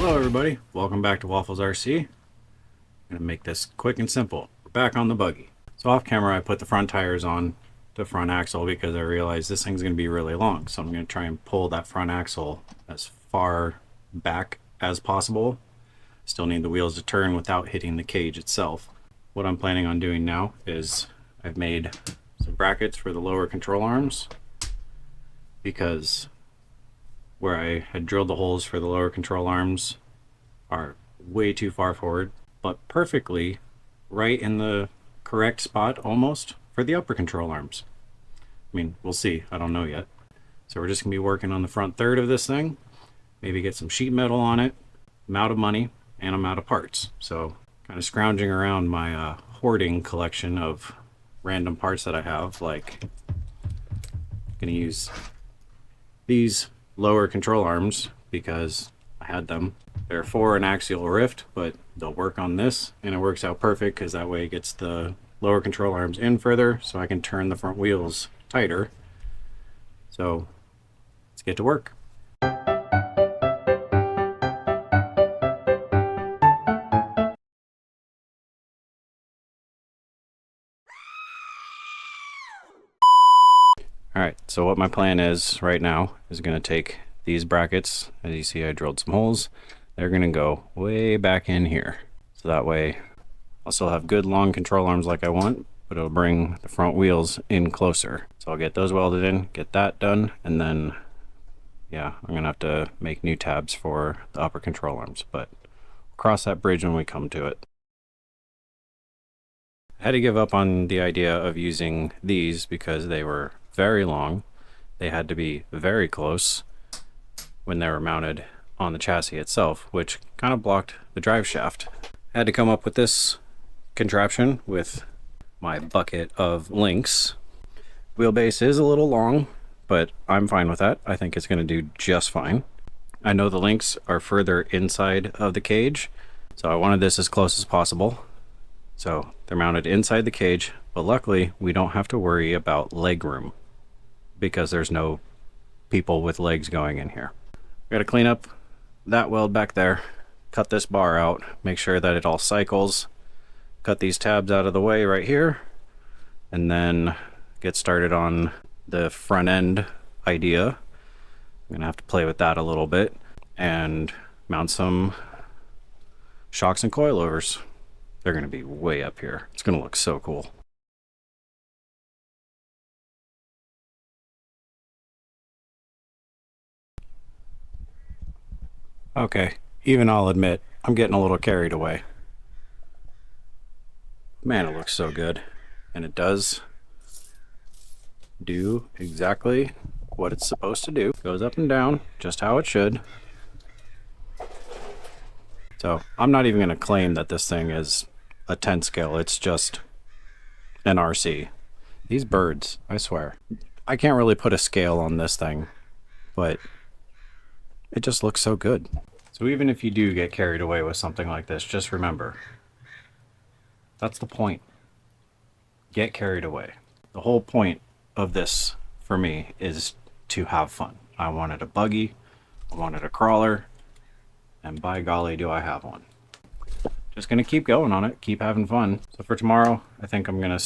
Hello everybody, welcome back to Waffles RC. I'm going to make this quick and simple. We're back on the buggy. So off camera I put the front tires on the front axle because I realized this thing's going to be really long. So I'm going to try and pull that front axle as far back as possible. Still need the wheels to turn without hitting the cage itself. What I'm planning on doing now is I've made some brackets for the lower control arms because where I had drilled the holes for the lower control arms are way too far forward, but perfectly right in the correct spot almost for the upper control arms. I mean, we'll see. I don't know yet. So we're just going to be working on the front third of this thing, maybe get some sheet metal on it. I'm out of money and I'm out of parts. So kind of scrounging around my hoarding collection of random parts that I have, like I'm going to use these lower control arms because I had them. They're for an axial rift, but they'll work on this, and it works out perfect because that way it gets the lower control arms in further so I can turn the front wheels tighter. So let's get to work. Alright, so what my plan is right now is going to take these brackets. As you see, I drilled some holes. They're going to go way back in here. So that way I'll still have good long control arms like I want, but it'll bring the front wheels in closer. So I'll get those welded in, get that done, and then, yeah, I'm going to have to make new tabs for the upper control arms, but we'll cross that bridge when we come to it. I had to give up on the idea of using these because they were very long. They had to be very close when they were mounted on the chassis itself, which kind of blocked the drive shaft. I had to come up with this contraption with my bucket of links. Wheelbase is a little long, but I'm fine with that. I think it's going to do just fine. I know the links are further inside of the cage, so I wanted this as close as possible. So they're mounted inside the cage, but luckily we don't have to worry about leg room because there's no people with legs going in here. We got to clean up that weld back there, cut this bar out, make sure that it all cycles, cut these tabs out of the way right here, and then get started on the front end idea. I'm gonna have to play with that a little bit and mount some shocks and coilovers. They're gonna be way up here. It's gonna look so cool. Okay, even I'll admit, I'm getting a little carried away. Man, it looks so good. And it does do exactly what it's supposed to do. Goes up and down, just how it should. So I'm not even gonna claim that this thing is a 10 scale. It's just an RC. These birds, I swear. I can't really put a scale on this thing, but it just looks so good. So even if you do get carried away with something like this, just remember, that's the point. Get carried away. The whole point of this for me is to have fun. I wanted a buggy, I wanted a crawler, and by golly do I have one. Just gonna keep going on it, keep having fun. So for tomorrow, I think I'm gonna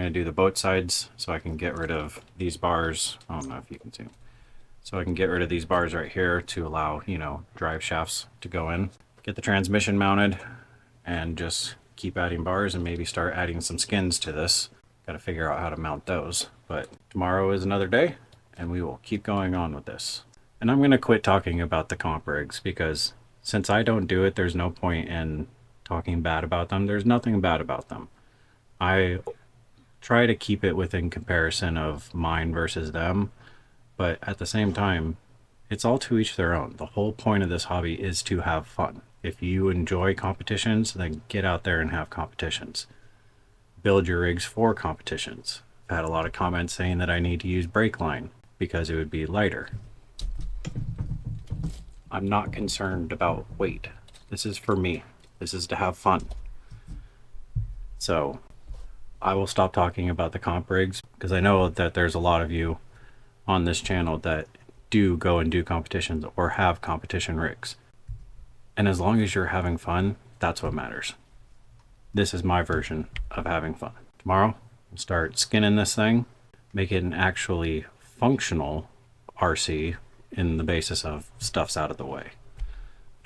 do the boat sides so I can get rid of these bars. I don't know if you can see them. So I can get rid of these bars right here to allow, you know, drive shafts to go in. Get the transmission mounted and just keep adding bars and maybe start adding some skins to this. Got to figure out how to mount those. But tomorrow is another day and we will keep going on with this. And I'm going to quit talking about the comp rigs because since I don't do it, there's no point in talking bad about them. There's nothing bad about them. I try to keep it within comparison of mine versus them, but at the same time, it's all to each their own. The whole point of this hobby is to have fun. If you enjoy competitions, then get out there and have competitions. Build your rigs for competitions. I've had a lot of comments saying that I need to use brake line because it would be lighter. I'm not concerned about weight. This is for me. This is to have fun. So I will stop talking about the comp rigs because I know that there's a lot of you on this channel that do go and do competitions or have competition rigs. And as long as you're having fun, that's what matters. This is my version of having fun. Tomorrow, we'll start skinning this thing, make it an actually functional RC in the basis of stuff's out of the way.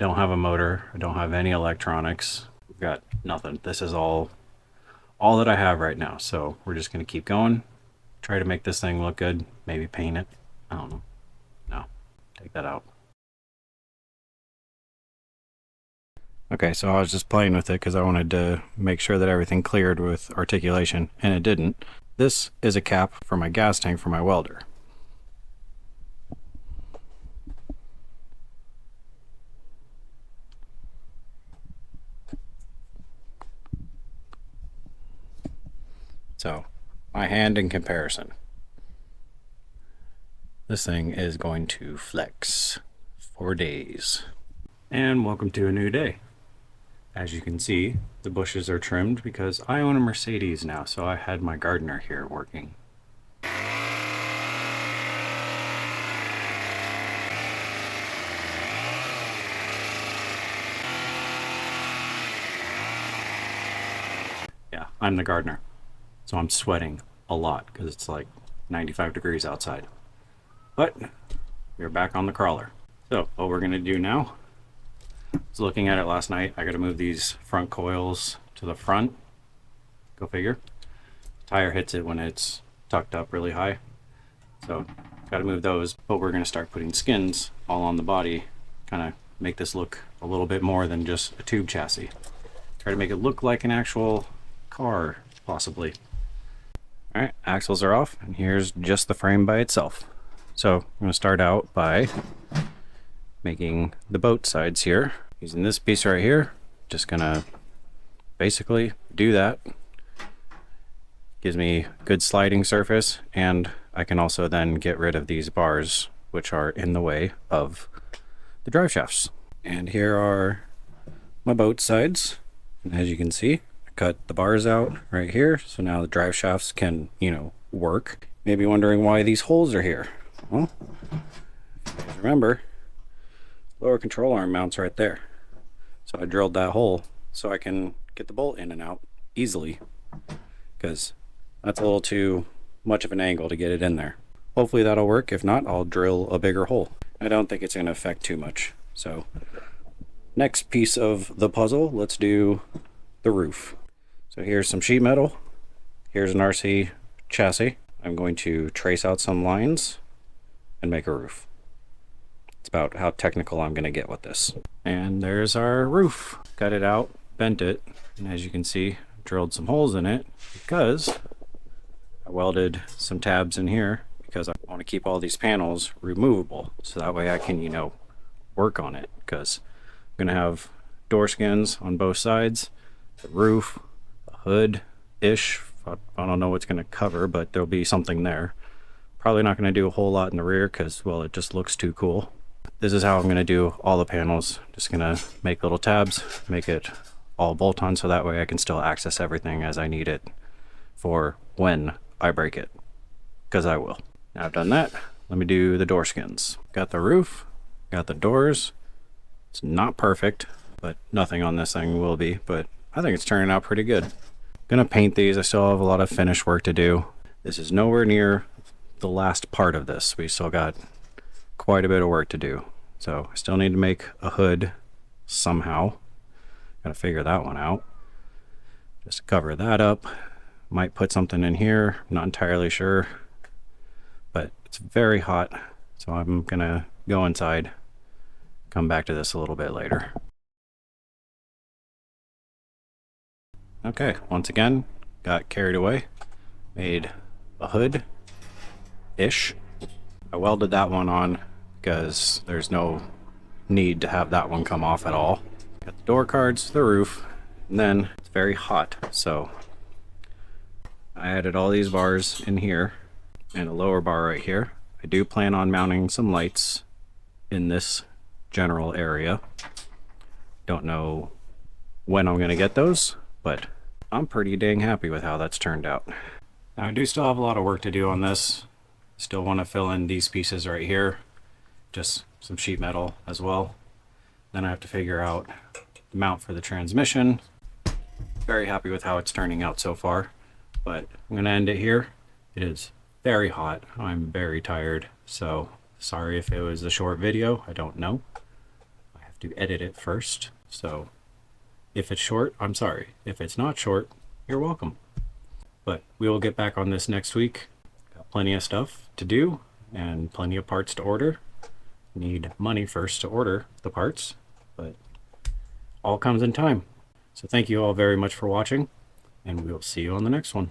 I don't have a motor. I don't have any electronics. We've got nothing. This is all that I have right now. So we're just going to keep going. Try to make this thing look good. Maybe paint it. I don't know. No, take that out. Okay, so I was just playing with it because I wanted to make sure that everything cleared with articulation, and it didn't. This is a cap for my gas tank for my welder. So, my hand in comparison. This thing is going to flex for days. And welcome to a new day. As you can see, the bushes are trimmed because I own a Mercedes now, so I had my gardener here working. Yeah, I'm the gardener. So I'm sweating a lot because it's like 95 degrees outside. But we're back on the crawler. So what we're gonna do now, I was looking at it last night. I gotta move these front coils to the front. Go figure. Tire hits it when it's tucked up really high. So gotta move those. But we're gonna start putting skins all on the body. Kind of make this look a little bit more than just a tube chassis. Try to make it look like an actual car, possibly. All right, axles are off, and here's just the frame by itself. So I'm going to start out by making the boat sides here. Using this piece right here, just going to basically do that. Gives me good sliding surface, and I can also then get rid of these bars, which are in the way of the drive shafts. And here are my boat sides, and as you can see, cut the bars out right here, so now the drive shafts can, work. Maybe wondering why these holes are here. Well, if you guys remember, lower control arm mounts right there. So I drilled that hole so I can get the bolt in and out easily, because that's a little too much of an angle to get it in there. Hopefully that'll work. If not, I'll drill a bigger hole. I don't think it's going to affect too much. So next piece of the puzzle, let's do the roof. So here's some sheet metal. Here's an RC chassis. I'm going to trace out some lines and make a roof. It's about how technical I'm going to get with this. And there's our roof. Cut it out, bent it, and as you can see, drilled some holes in it because I welded some tabs in here because I want to keep all these panels removable, so that way I can, work on it, because I'm going to have door skins on both sides, the roof, hood-ish. I don't know what's going to cover, but there'll be something there. Probably not going to do a whole lot in the rear because, well, it just looks too cool. This is how I'm going to do all the panels. Just going to make little tabs, make it all bolt-on, so that way I can still access everything as I need it for when I break it, because I will. Now I've done that, let me do the door skins. Got the roof, got the doors. It's not perfect, but nothing on this thing will be, but I think it's turning out pretty good. Gonna paint these. I still have a lot of finish work to do. This is nowhere near the last part of this. We still got quite a bit of work to do. So I still need to make a hood somehow. Gotta figure that one out. Just cover that up. Might put something in here, not entirely sure. But it's very hot, so I'm gonna go inside, come back to this a little bit later. Okay, once again, got carried away, made a hood-ish. I welded that one on because there's no need to have that one come off at all. Got the door cards, the roof, and then it's very hot, so I added all these bars in here and a lower bar right here. I do plan on mounting some lights in this general area. Don't know when I'm gonna get those, but I'm pretty dang happy with how that's turned out. Now I do still have a lot of work to do on this. Still want to fill in these pieces right here. Just some sheet metal as well. Then I have to figure out the mount for the transmission. Very happy with how it's turning out so far, but I'm gonna end it here. It is very hot. I'm very tired, so sorry if it was a short video. I don't know. I have to edit it first, so if it's short, I'm sorry. If it's not short, you're welcome. But we will get back on this next week. Got plenty of stuff to do and plenty of parts to order. Need money first to order the parts, but all comes in time. So thank you all very much for watching, and we'll see you on the next one.